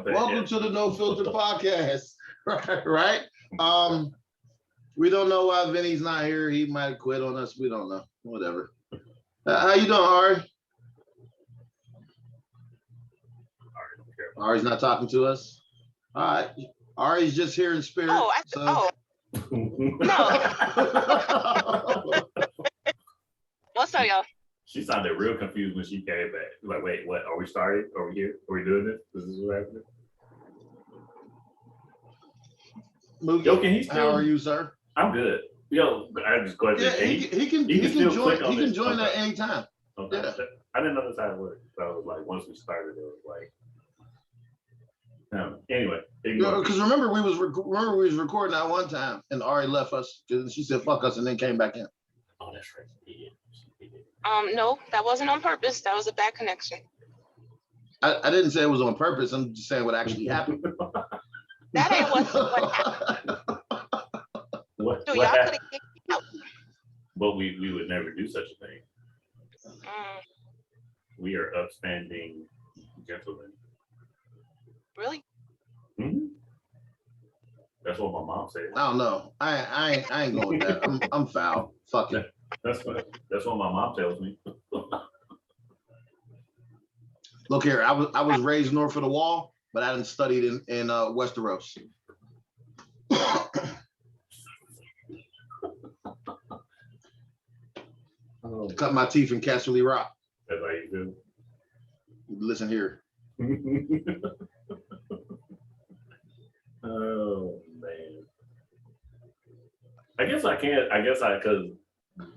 Welcome to the No Filter Podcast. Right? We don't know why Vinny's not here. He might have quit on us. We don't know. Whatever. How you doing, Ari? Ari's not talking to us. All right. Ari's just here in spirit. No. What's up, y'all? She sounded real confused when she came back. Like, wait, what? Are we started? Are we here? Are we doing this? This is what happening? Yo, can he still... How are you, sir? I'm good. Yo, I just go ahead. Yeah, he can join at any time. Okay. Yeah. I didn't know that's how it worked. So I was like, once we started, it was like, anyway. Because remember we was recording that one time, and Ari left us because she said "fuck us" and then came back in. Oh, that's right. Yeah. No, that wasn't on purpose. That was a bad connection. I didn't say it was on purpose. I'm just saying what actually happened. That ain't what happened. What Y'all could have kicked me out. But we would never do such a thing. We are upstanding gentlemen. Really? Mm-hmm. That's what my mom said. I don't know. I ain't going with that. I'm foul. Fuck it. That's what my mom tells me. Look here, I was raised north of the wall, but I didn't study in Westeros. Cut my teeth in Casterly Rock. That's how you do. Listen here. Oh man. Because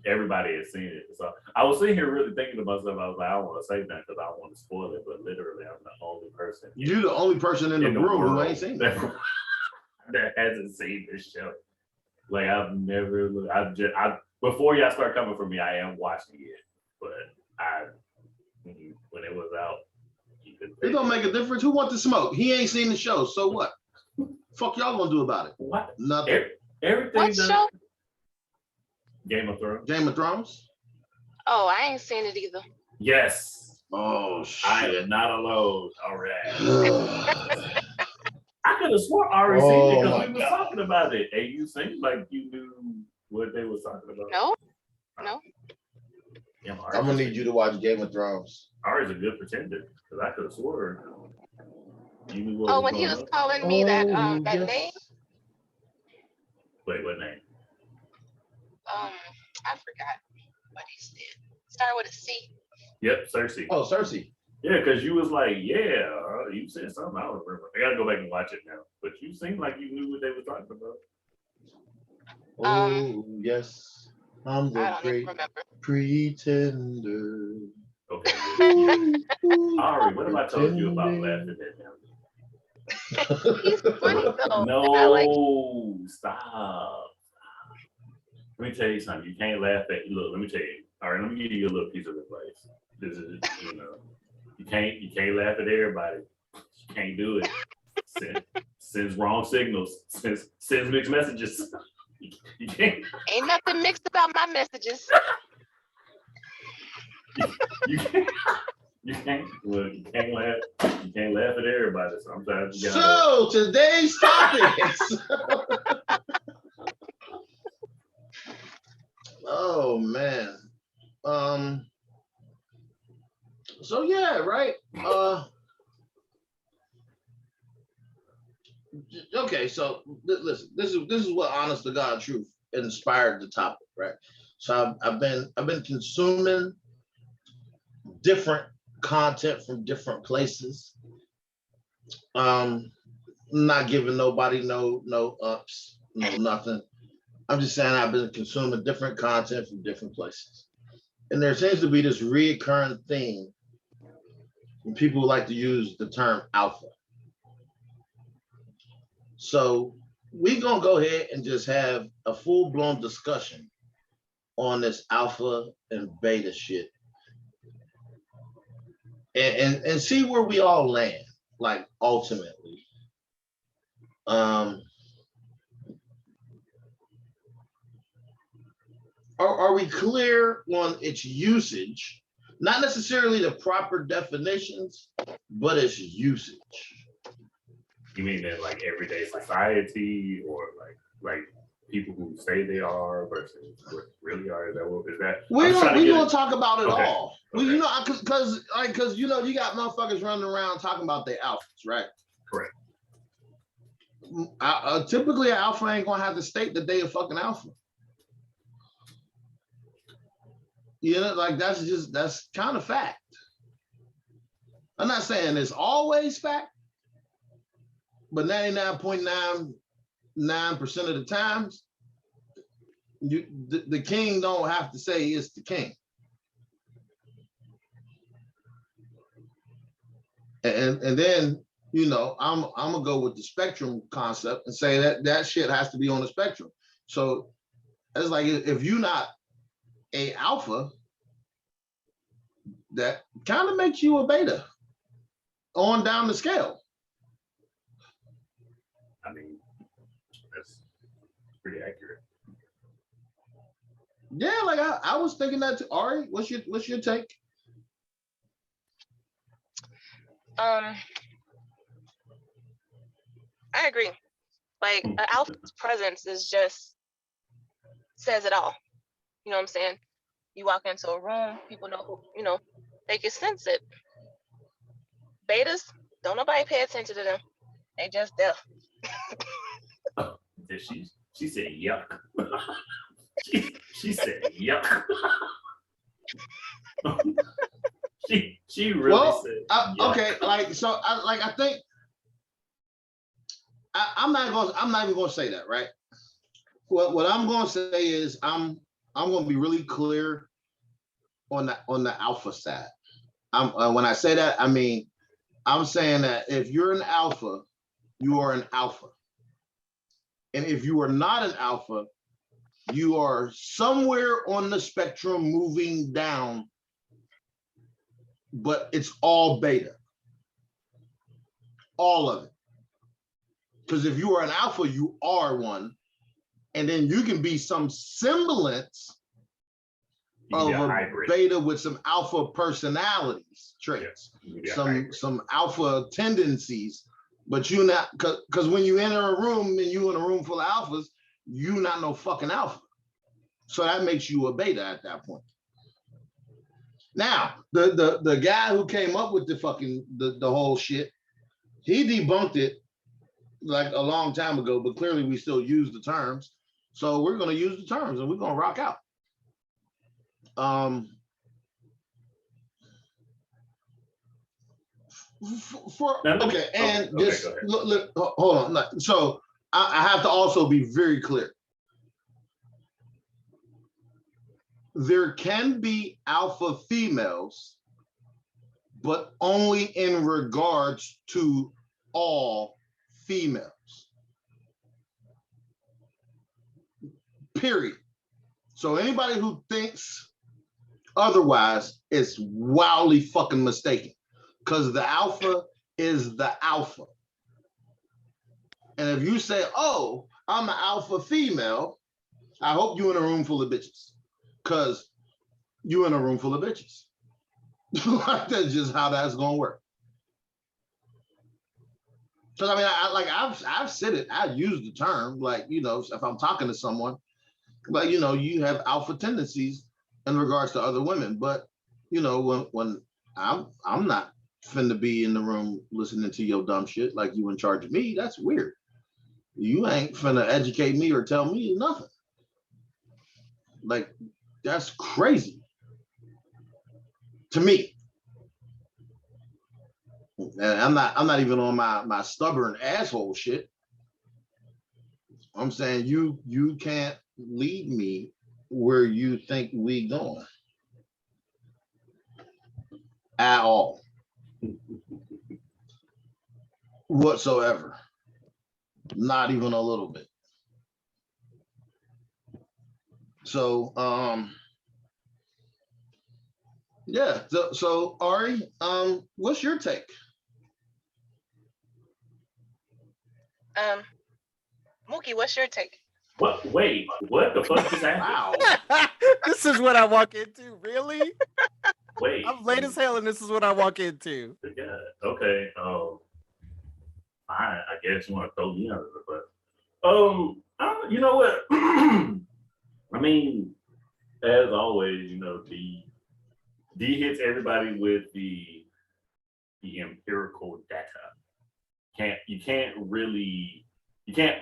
everybody has seen it. So I was sitting here really thinking to myself, I was like, I don't want to say that because I don't want to spoil it, but literally I'm the only person. You're the only person in the room who ain't seen it. That hasn't seen this show. Like before y'all start coming for me, I am watching it. But when it was out, it don't make a difference. Who wants to smoke? He ain't seen the show, so what? Fuck y'all gonna do about it? What? Nothing. Everything. What show? Game of Thrones. Game of Thrones? Oh, I ain't seen it either. Yes. Oh shit. I am not alone. All right. I could have sworn Ari seen it because we were talking about it. And you seemed like you knew what they were talking about. No. I'm gonna need you to watch Game of Thrones. Ari's a good pretender because I could have sworn you knew what. Oh, when he was calling me that name. Wait, what name? I forgot what he said. Start with a C. Yep, Cersei. Oh, Cersei. Yeah, because you was like, you said something. I don't remember. I gotta go back and watch it now. But you seemed like you knew what they were talking about. Oh yes, I'm the great pretender. Okay. Ari, what have I told you about laughing at him? He's funny though. No, stop. Let me tell you something. You can't laugh at. Look, let me tell you. All right, let me give you a little piece of advice. This is, you can't laugh at everybody. You can't do it. Sends wrong signals. Sends mixed messages. You can't. Ain't nothing mixed about my messages. You can't laugh. You can't laugh at everybody. Sometimes you gotta. So today's topics. Oh man. So yeah, right. Okay, so listen. This is what honest to God truth inspired the topic, right? So I've been consuming different content from different places. Not giving nobody no ups, no nothing. I'm just saying I've been consuming different content from different places. And there seems to be this recurring theme when people like to use the term alpha. So we're gonna go ahead and just have a full-blown discussion on this alpha and beta shit. And see where we all land, like ultimately. Are we clear on its usage Not necessarily the proper definitions, but its usage. You mean that like everyday society, or like people who say they are versus what really are? Is that? We gonna talk about it all. Okay. Well, you know, because you know, you got motherfuckers running around talking about their alphas, right? Correct. Typically, an alpha ain't gonna have to state that they a fucking alpha. You know, like that's kind of fact. I'm not saying it's always fact, but 99.99% of the times, the king don't have to say it's the king. And then, you know, I'm gonna go with the spectrum concept and say that shit has to be on the spectrum. So it's like, if you're not a alpha, that kind of makes you a beta on down the scale. I mean, that's pretty accurate. Yeah, like I was thinking that too. Ari, what's your take? I agree. Like an alpha's presence is just says it all. You know what I'm saying? You walk into a room, people know who, you know, they can sense it. Betas, don't nobody pay attention to them. They just there. She said yuck. she said yuck. she really said yuck. Okay, like so I think I'm not even gonna say that, right? What I'm gonna say is I'm gonna be really clear on the alpha side. When I say that, I mean, I'm saying that if you're an alpha, you are an alpha. And if you are not an alpha, you are somewhere on the spectrum moving down, but it's all beta. All of it. Because if you are an alpha, you are one. And then you can be some semblance of a beta with some alpha personalities, traits, some alpha tendencies, but you not, because when you enter a room and you in a room full of alphas, you not no fucking alpha. So that makes you a beta at that point. Now, the guy who came up with the whole shit, he debunked it like a long time ago, but clearly we still use the terms. So we're gonna use the terms and we're gonna rock out. Okay, and just look, hold on. So I have to also be very clear. There can be alpha females, but only in regards to all females. Period. So anybody who thinks otherwise is wildly fucking mistaken, because the alpha is the alpha. And if you say, oh, I'm an alpha female, I hope you're in a room full of bitches, because you're in a room full of bitches. That's just how that's gonna work. Because I mean, I've said it, I use the term, like, you know, if I'm talking to someone, like, you know, you have alpha tendencies in regards to other women, but you know, when I'm not finna be in the room listening to your dumb shit like you in charge of me, that's weird. You ain't finna educate me or tell me nothing. Like, that's crazy to me. And I'm not even on my stubborn asshole shit. I'm saying you can't lead me where you think we going at all, whatsoever. Not even a little bit. So yeah, so Ari, what's your take? Mookie, what's your take? What? Wait, what the fuck is that? Wow. This is what I walk into, really? Wait. I'm late as hell, and this is what I walk into. Yeah. Okay. I guess you want to throw me under the bus. You know what? I mean, as always, you know, D hits everybody with the empirical data. You can't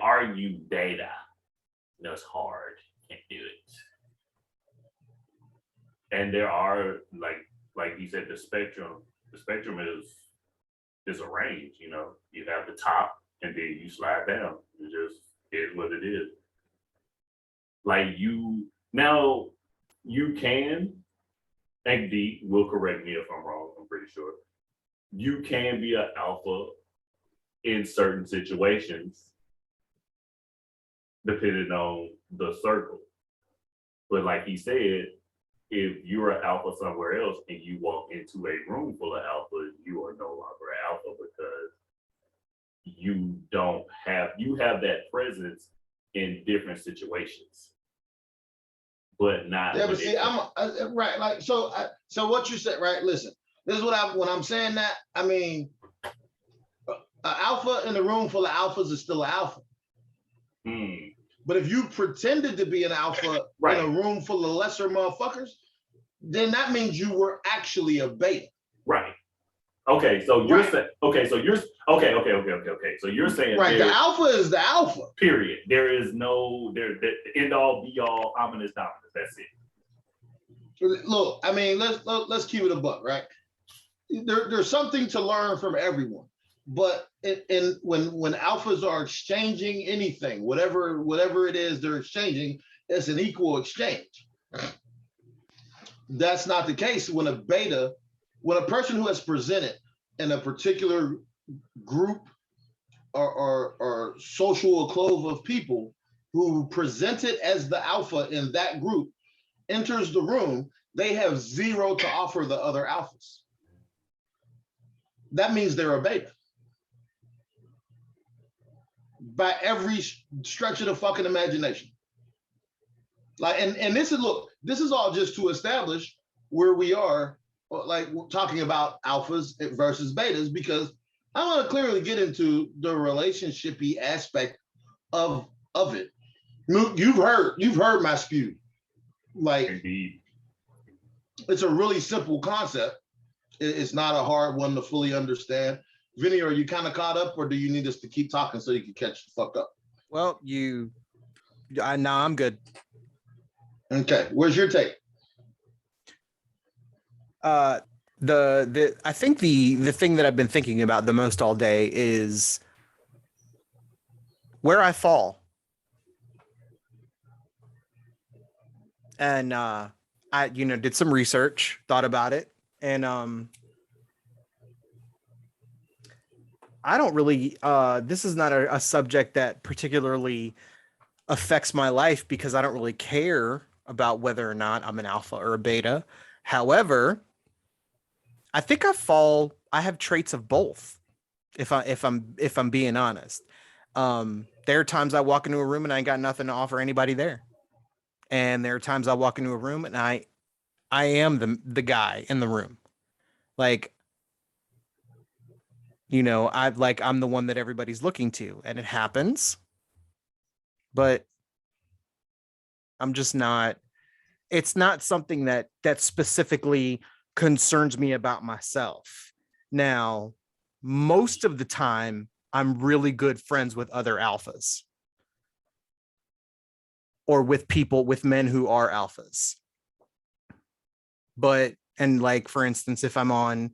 argue data. You know, it's hard. You can't do it. And there are like you said, the spectrum is a range, you know. You have the top and then you slide down. It just is what it is. Like you can, and D will correct me if I'm wrong, I'm pretty sure. You can be an alpha in certain situations, depending on the circle. But like he said, if you're an alpha somewhere else and you walk into a room full of alphas, you are no longer an alpha because you have that presence in different situations, but not. Yeah, but see, right. Like, so what you said, right? Listen, this is when I'm saying that, I mean, an alpha in a room full of alphas is still an alpha. But if you pretended to be an alpha in a room full of lesser motherfuckers, then that means you were actually a beta. Right. Okay, so you're saying, okay. So you're saying right, the alpha is the alpha. Period. There is no the end all be all ominous dominance. That's it. Look, I mean, let's keep it a buck, right? There's something to learn from everyone. But when alphas are exchanging anything, whatever it is they're exchanging, it's an equal exchange. That's not the case when a person who has presented in a particular group or social clove of people who presented as the alpha in that group enters the room, they have zero to offer the other alphas. That means they're a beta. By every stretch of the fucking imagination. Like, and this is all just to establish where we are, like talking about alphas versus betas, because I want to clearly get into the relationshipy aspect of it. You've heard my spew. Like, indeed. It's a really simple concept. It's not a hard one to fully understand. Vinny, are you kind of caught up, or do you need us to keep talking so you can catch the fuck up? Well, I'm good. Okay, where's your take? I think the thing that I've been thinking about the most all day is where I fall. And I did some research, thought about it, and I don't really this is not a subject that particularly affects my life because I don't really care about whether or not I'm an alpha or a beta. However, I think I have traits of both. If I'm being honest. There are times I walk into a room and I ain't got nothing to offer anybody there. And there are times I walk into a room and I am the guy in the room. Like, I'm the one that everybody's looking to, and it happens. But I'm just not, it's not something that specifically concerns me about myself. Now, most of the time, I'm really good friends with other alphas or with men who are alphas. And like, for instance, if I'm on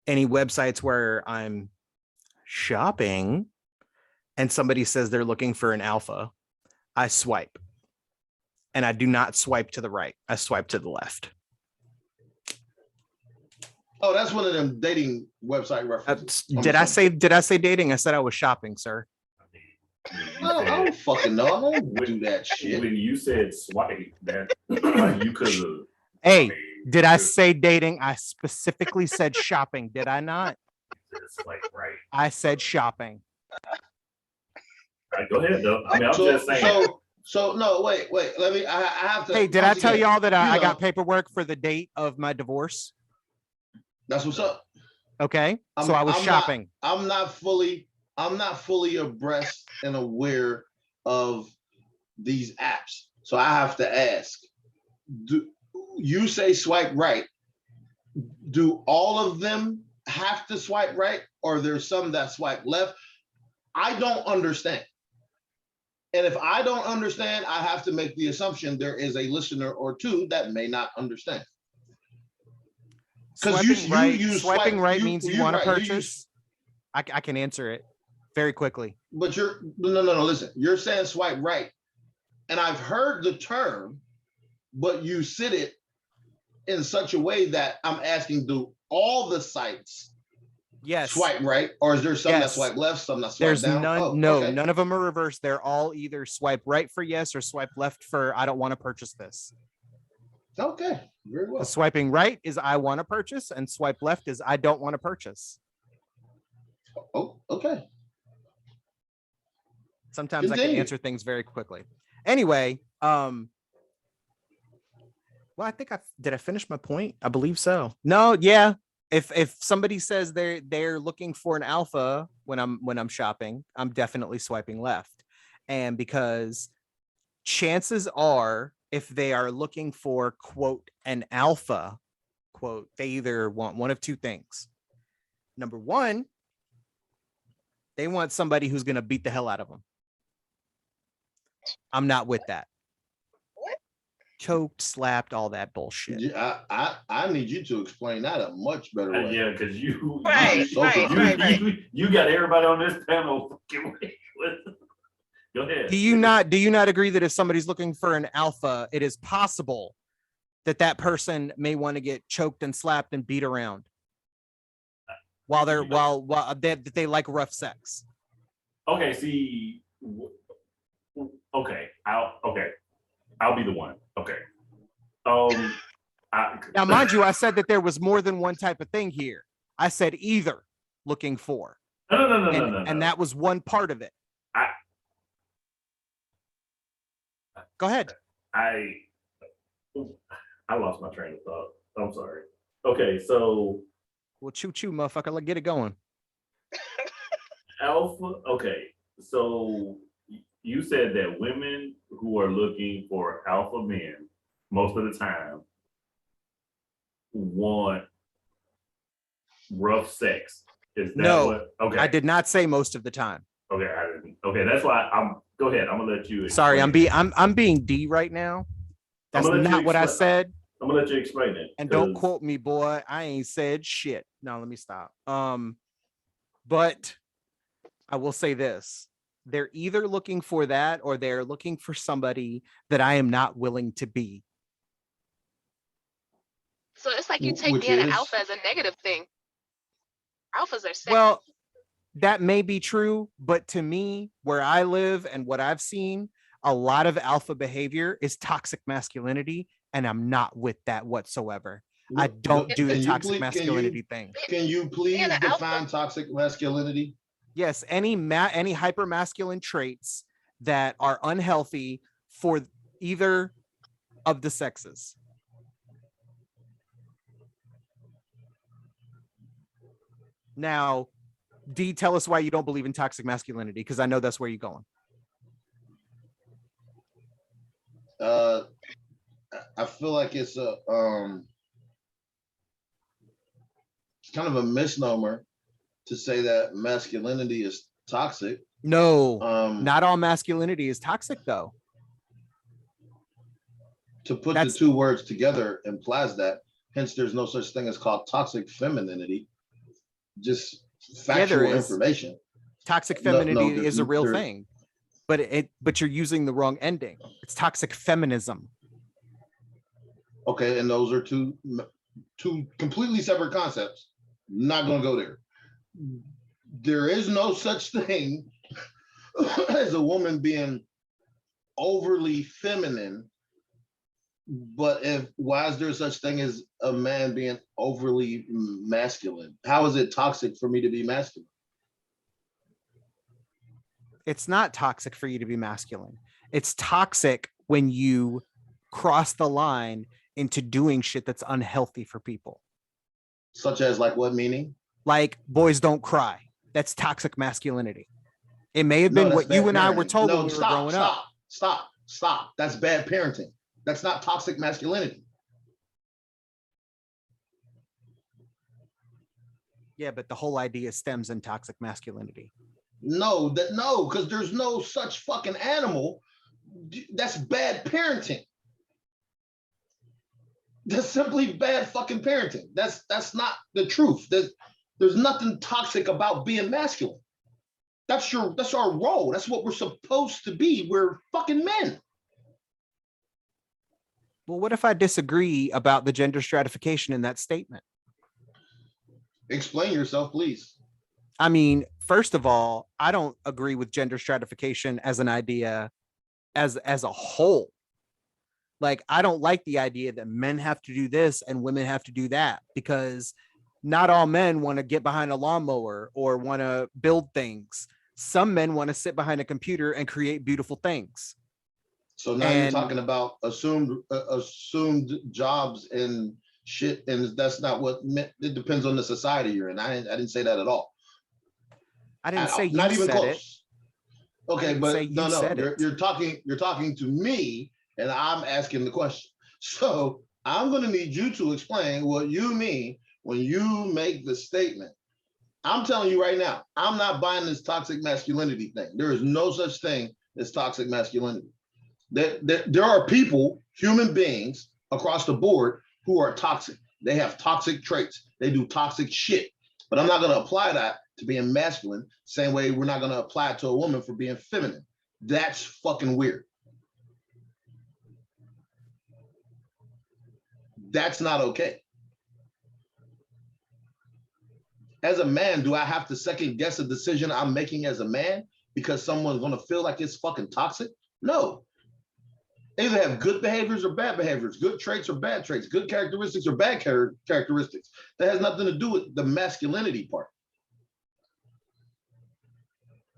any websites where I'm shopping and somebody says they're looking for an alpha, I swipe. And I do not swipe to the right. I swipe to the left. Oh, that's one of them dating website references. Did I say dating? I said I was shopping, sir. I don't fucking know. I don't do that shit. When you said swipe, that you could have. Hey, did I say dating? I specifically said shopping. Did I not? Like, right. I said shopping. All right, go ahead, though. I mean, I'm just saying. So no, wait. Let me. I have to. Hey, did I once tell again, y'all that you I know, got paperwork for the date of my divorce? That's what's up. Okay, so I was shopping. I'm not fully abreast and aware of these apps. So I have to ask, do you say swipe right? Do all of them have to swipe right, or there's some that swipe left? I don't understand. And if I don't understand, I have to make the assumption there is a listener or two that may not understand. Because Swiping right means you want to purchase. I can answer it very quickly. But no. Listen, you're saying swipe right, and I've heard the term, but you said it in such a way that I'm asking: do all the sites swipe right, or is there some that swipe left, some that swipe down? None of them are reversed. They're all either swipe right for yes or swipe left for I don't want to purchase this. Okay, very well. The swiping right is I want to purchase, and swipe left is I don't want to purchase. Oh, okay. Sometimes I can answer things very quickly. Anyway, well, I think did I finish my point? I believe so. No, yeah. If somebody says they're looking for an alpha when I'm shopping, I'm definitely swiping left. And because chances are, if they are looking for quote an alpha, quote, they either want one of two things. Number one, they want somebody who's going to beat the hell out of them. I'm not with that. What? Choked, slapped, all that bullshit. Yeah, I need you to explain that a much better way. Yeah, because you right. You got everybody on this panel. Go ahead. Do you not agree that if somebody's looking for an alpha, it is possible that person may want to get choked and slapped and beat around while they like rough sex? Okay, see. Okay, I'll be the one. Okay. Now, mind you, I said that there was more than one type of thing here. I said either looking for. No. And that was one part of it. Go ahead. I lost my train of thought. I'm sorry. Okay, so. Well, choo, motherfucker. Let's get it going. Alpha. Okay, so you said that women who are looking for alpha men most of the time want rough sex. Is that what? Okay. I did not say most of the time. Okay, I didn't. Okay, that's why go ahead. I'm gonna let you explain. Sorry, I'm being D right now. That's not what I said. I'm gonna let you explain it. And don't quote me, boy. I ain't said shit. No, let me stop. But I will say this. They're either looking for that or they're looking for somebody that I am not willing to be. So it's like you take being an alpha as a negative thing. Alphas are sexy. Well, that may be true, but to me, where I live and what I've seen, a lot of alpha behavior is toxic masculinity, and I'm not with that whatsoever. I don't do the toxic masculinity thing. Can you please define toxic masculinity? Yes, any hyper masculine traits that are unhealthy for either of the sexes. Now, D, tell us why you don't believe in toxic masculinity, because I know that's where you're going. I feel like it's kind of a misnomer to say that masculinity is toxic. No, not all masculinity is toxic, though. To put the two words together implies that. Hence, there's no such thing as called toxic femininity. Just factual information. Toxic femininity is a real thing, but you're using the wrong ending. It's toxic feminism. Okay, and those are two completely separate concepts. Not going to go there. There is no such thing as a woman being overly feminine. But why is there such thing as a man being overly masculine? How is it toxic for me to be masculine? It's not toxic for you to be masculine. It's toxic when you cross the line into doing shit that's unhealthy for people. Such as like what meaning? Like boys don't cry. That's toxic masculinity. It may have No, been that's what you bad and I were parenting. told No, when we were stop, growing up. stop. That's bad parenting. That's not toxic masculinity. Yeah, but the whole idea stems in toxic masculinity. No, because there's no such fucking animal. That's bad parenting. That's simply bad fucking parenting. That's not the truth. There's nothing toxic about being masculine. That's our role. That's what we're supposed to be. We're fucking men. Well, what if I disagree about the gender stratification in that statement? Explain yourself, please. I mean, first of all, I don't agree with gender stratification as an idea as a whole. Like, I don't like the idea that men have to do this and women have to do that, because not all men want to get behind a lawnmower or want to build things. Some men want to sit behind a computer and create beautiful things. So now you're talking about assumed jobs and shit, and that's not what it depends on the society you're in. I didn't say that at all. I didn't say you not even said close. it. Okay, but no, it. you're talking to me, and I'm asking the question. So I'm going to need you to explain what you mean when you make the statement. I'm telling you right now, I'm not buying this toxic masculinity thing. There is no such thing as toxic masculinity. There are people, human beings across the board who are toxic. They have toxic traits. They do toxic shit. But I'm not going to apply that to being masculine, same way we're not going to apply it to a woman for being feminine. That's fucking weird. That's not okay. As a man, do I have to second guess a decision I'm making as a man because someone's going to feel like it's fucking toxic? No. They either have good behaviors or bad behaviors, good traits or bad traits, good characteristics or bad characteristics. That has nothing to do with the masculinity part.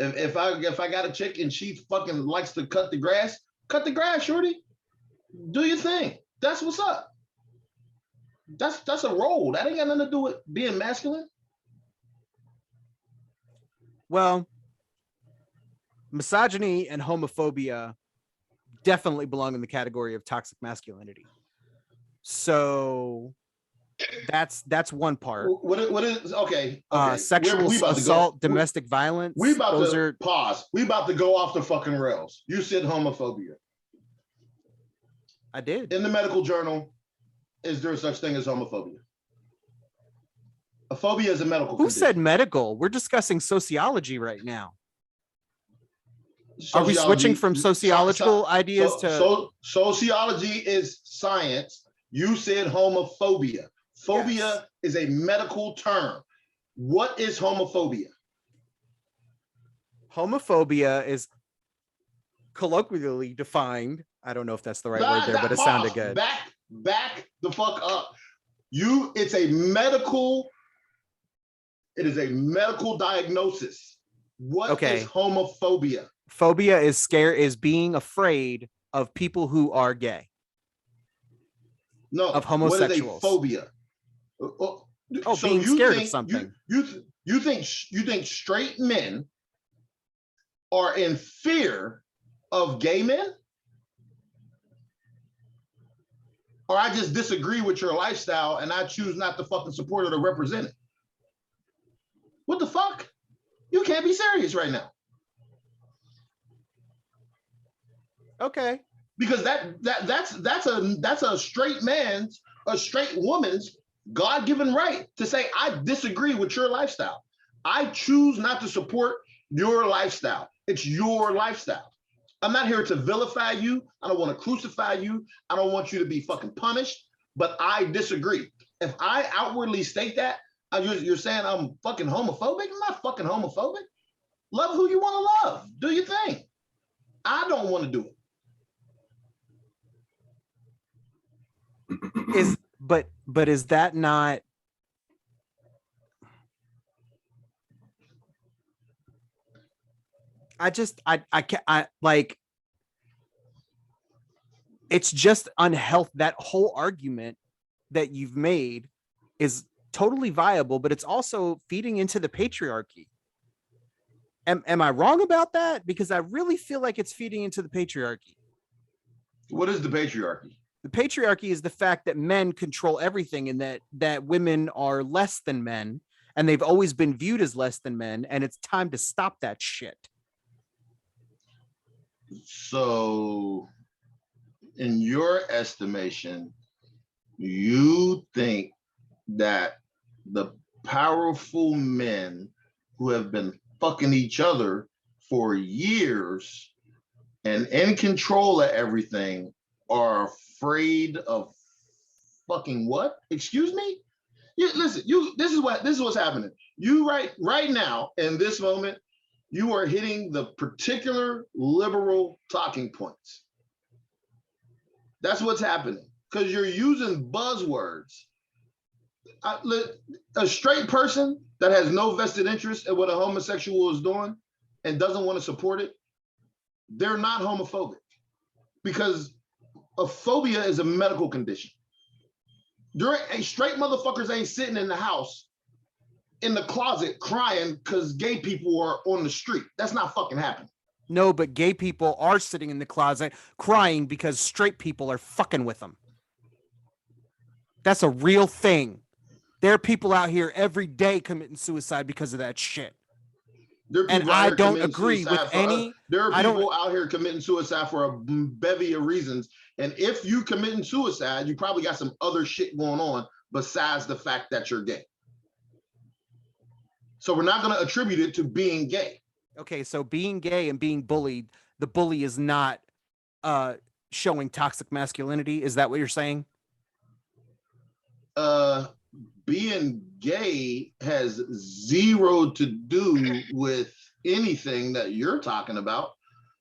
If I got a chick and she fucking likes to cut the grass, shorty. Do your thing. That's what's up. That's a role. That ain't got nothing to do with being masculine. Well, misogyny and homophobia definitely belong in the category of toxic masculinity. So that's one part. What is okay? Sexual assault, domestic violence. We about to pause. We about to go off the fucking rails. You said homophobia. I did. In the medical journal, is there such thing as homophobia? A phobia is a medical condition. Who said medical? We're discussing sociology right now. Are we switching from sociological ideas to sociology is science? You said homophobia. Phobia is a medical term. What is homophobia? Homophobia is colloquially defined. I don't know if that's the right word there, but it sounded good. Back the fuck up. It is a medical diagnosis. What is homophobia? Phobia is being afraid of people who are gay. No, of homosexuals. What is a phobia? So being scared of something. You think straight men are in fear of gay men? Or I just disagree with your lifestyle and I choose not to fucking support it or represent it? What the fuck? You can't be serious right now. Okay. Because that's a straight man's, a straight woman's God-given right to say, I disagree with your lifestyle. I choose not to support your lifestyle. It's your lifestyle. I'm not here to vilify you. I don't want to crucify you. I don't want you to be fucking punished, but I disagree. If I outwardly state that, you're saying I'm fucking homophobic? I'm not fucking homophobic. Love who you want to love. Do your thing. I don't want to do it. But is that not I like It's just unhealthy. That whole argument that you've made is totally viable, but it's also feeding into the patriarchy. Am I wrong about that? Because I really feel like it's feeding into the patriarchy. What is the patriarchy? The patriarchy is the fact that men control everything and that women are less than men, and they've always been viewed as less than men, and it's time to stop that shit. So, in your estimation, you think that the powerful men who have been fucking each other for years and in control of everything are afraid of fucking what? Excuse me? Listen, this is what's happening. You right now in this moment, you are hitting the particular liberal talking points. That's what's happening because you're using buzzwords. A straight person that has no vested interest in what a homosexual is doing and doesn't want to support it, they're not homophobic because a phobia is a medical condition. Straight motherfuckers ain't sitting in the house in the closet crying because gay people are on the street. That's not fucking happening. No, but gay people are sitting in the closet crying because straight people are fucking with them. That's a real thing. There are people out here every day committing suicide because of that shit. And I don't agree with any. There are people out here committing suicide for a bevy of reasons. And if you committing suicide, you probably got some other shit going on besides the fact that you're gay. So we're not going to attribute it to being gay. Okay, so being gay and being bullied, the bully is not showing toxic masculinity. Is that what you're saying? Being gay has zero to do with anything that you're talking about,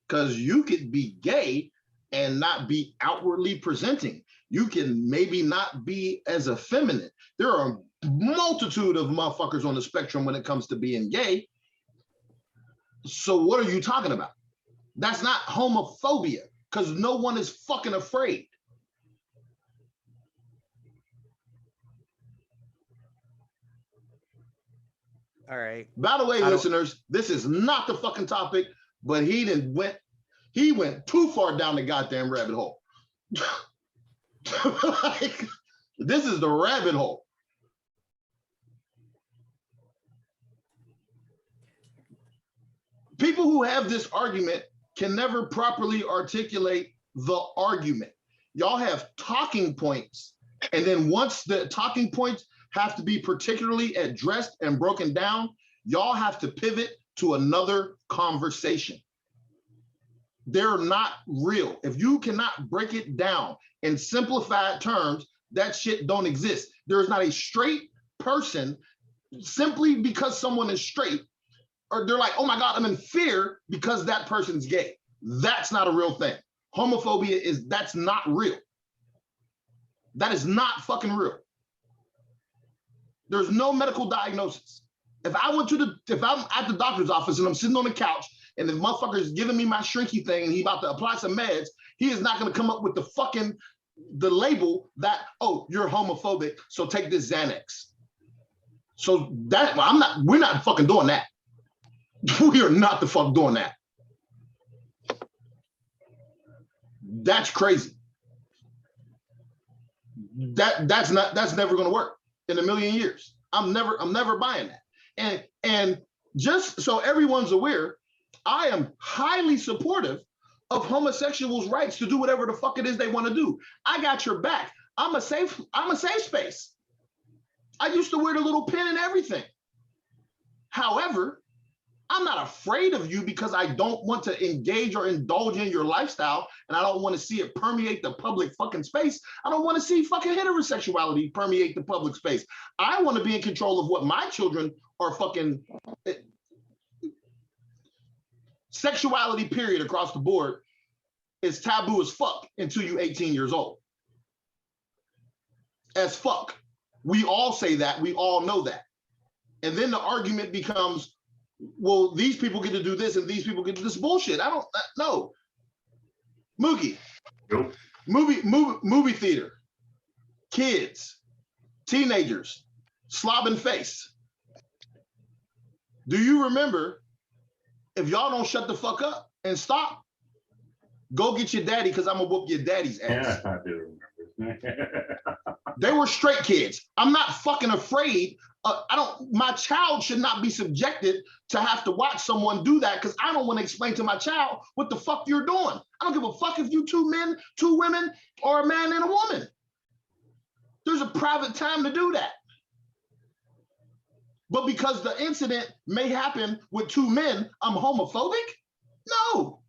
because you could be gay and not be outwardly presenting. You can maybe not be as effeminate. There are a multitude of motherfuckers on the spectrum when it comes to being gay. So what are you talking about? That's not homophobia, because no one is fucking afraid. All right. By the way, listeners, this is not the fucking topic, but he went too far down the goddamn rabbit hole. Like, this is the rabbit hole. People who have this argument can never properly articulate the argument. Y'all have talking points, and then once the talking points have to be particularly addressed and broken down, y'all have to pivot to another conversation. They're not real. If you cannot break it down in simplified terms, that shit don't exist. There is not a straight person simply because someone is straight, or they're like, oh my God, I'm in fear because that person's gay. That's not a real thing. Homophobia that's not real. That is not fucking real. There's no medical diagnosis. If I'm at the doctor's office and I'm sitting on the couch and the motherfucker is giving me my shrinky thing and he about to apply some meds, he is not going to come up with the label that, oh, you're homophobic, so take this Xanax. So we're not fucking doing that. We are not the fuck doing that. That's crazy. That's never going to work in a million years. I'm never buying that. And just so everyone's aware, I am highly supportive of homosexuals' rights to do whatever the fuck it is they want to do. I got your back. I'm a safe space. I used to wear the little pin and everything. However, I'm not afraid of you because I don't want to engage or indulge in your lifestyle, and I don't want to see it permeate the public fucking space. I don't want to see fucking heterosexuality permeate the public space. I want to be in control of what my children are fucking. Sexuality, period, across the board is taboo as fuck until you're 18 years old. As fuck. We all say that. We all know that. And then the argument becomes, well, these people get to do this and these people get to do this bullshit. I don't know. Mookie, Nope. movie theater, kids, teenagers, slobbing face. Do you remember, if y'all don't shut the fuck up and stop, go get your daddy because I'm gonna whoop your daddy's ass. Yeah, I do remember. They were straight kids. I'm not fucking afraid. My child should not be subjected to have to watch someone do that because I don't want to explain to my child what the fuck you're doing. I don't give a fuck if you two men, two women, or a man and a woman. There's a private time to do that. But because the incident may happen with two men, I'm homophobic? No.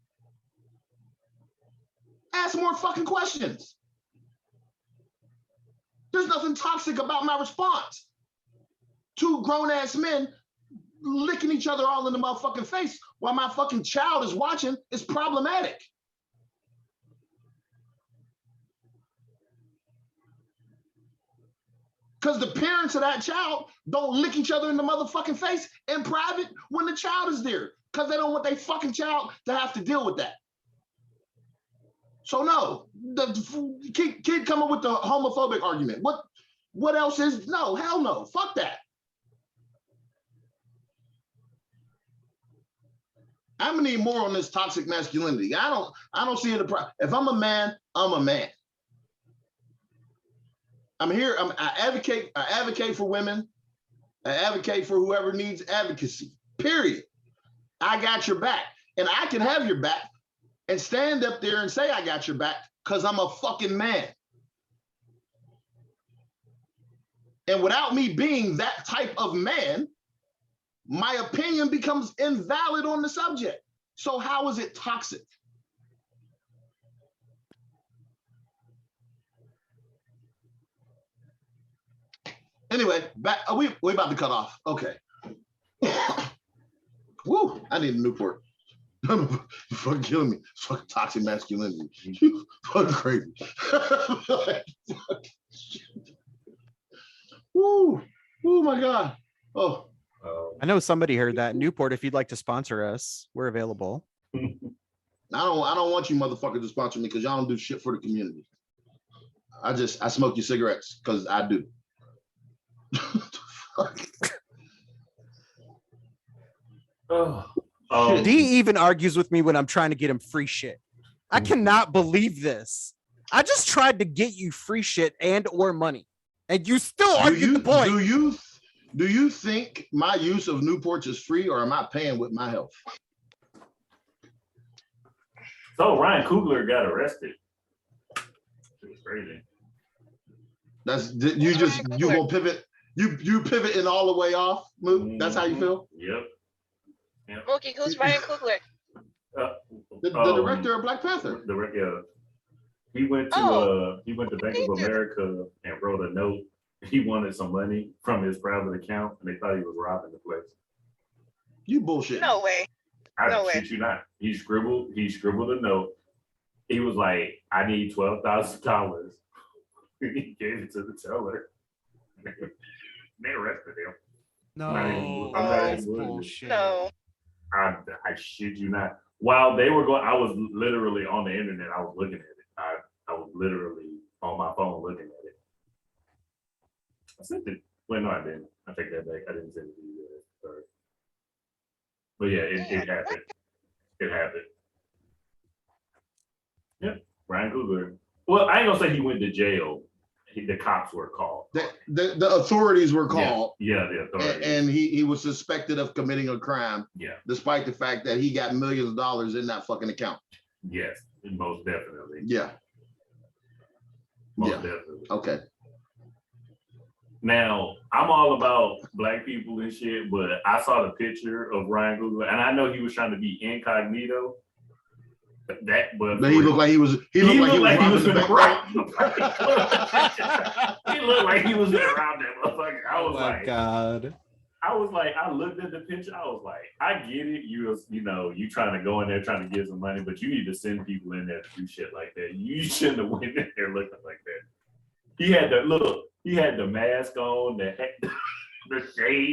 Ask more fucking questions. There's nothing toxic about my response. Two grown-ass men licking each other all in the motherfucking face while my fucking child is watching is problematic. Because the parents of that child don't lick each other in the motherfucking face in private when the child is there. Because they don't want their fucking child to have to deal with that. So no, the kid come up with the homophobic argument. What else is, no, hell no, fuck that. I'm gonna need more on this toxic masculinity. I don't see it. If I'm a man, I'm a man. I'm here. I advocate for women. I advocate for whoever needs advocacy. Period. I got your back, and I can have your back and stand up there and say I got your back because I'm a fucking man. And without me being that type of man, my opinion becomes invalid on the subject. So how is it toxic? Anyway, back. We about to cut off. Okay. Woo! I need a Newport. You're fucking killing me. It's fucking toxic masculinity. You fucking crazy. Woo! Oh my god. Oh. I know somebody heard that. Newport, if you'd like to sponsor us, we're available. I don't want you motherfuckers to sponsor me because y'all don't do shit for the community. I smoke your cigarettes because I do. D even argues with me when I'm trying to get him free shit. I cannot believe this. I just tried to get you free shit and or money, and you still argue the point. Do you think my use of Newports is free, or am I paying with my health? So Ryan Coogler got arrested. It was crazy. You gonna pivot? You pivoting all the way off, Luke? That's how you feel? Yep. Mookie, who's Ryan Coogler? The director of Black Panther. He went to Bank of America and wrote a note. He wanted some money from his private account, and they thought he was robbing the place. You bullshit. No way. I shit you not. He scribbled a note. He was like, "I need $12,000." He gave it to the teller. They arrested him. No, that's bullshit. No. I shit you not. While they were going, I was literally on the internet. I was looking at it. I was literally on my phone looking at it. I sent it. Well, no, I didn't. I take that back. I didn't send it to you guys. Sorry. But yeah, it happened. It happened. Yep. Ryan Coogler. Well, I ain't gonna say he went to jail. The cops were called. The authorities were called. Yeah, the authorities. And he was suspected of committing a crime. Yeah. Despite the fact that he got millions of dollars in that fucking account. Yes, most definitely. Yeah. Most definitely. Okay. Now, I'm all about black people and shit, but I saw the picture of Ryan Coogler, and I know he was trying to be incognito. But he looked like he was. He looked like he was gonna rob. He looked like he was gonna rob that motherfucker. I was like, God. I was like, I looked at the picture. I was like, I get it. You trying to go in there trying to get some money, but you need to send people in there to do shit like that. You shouldn't have went in there looking like that. He had the mask on, the shade.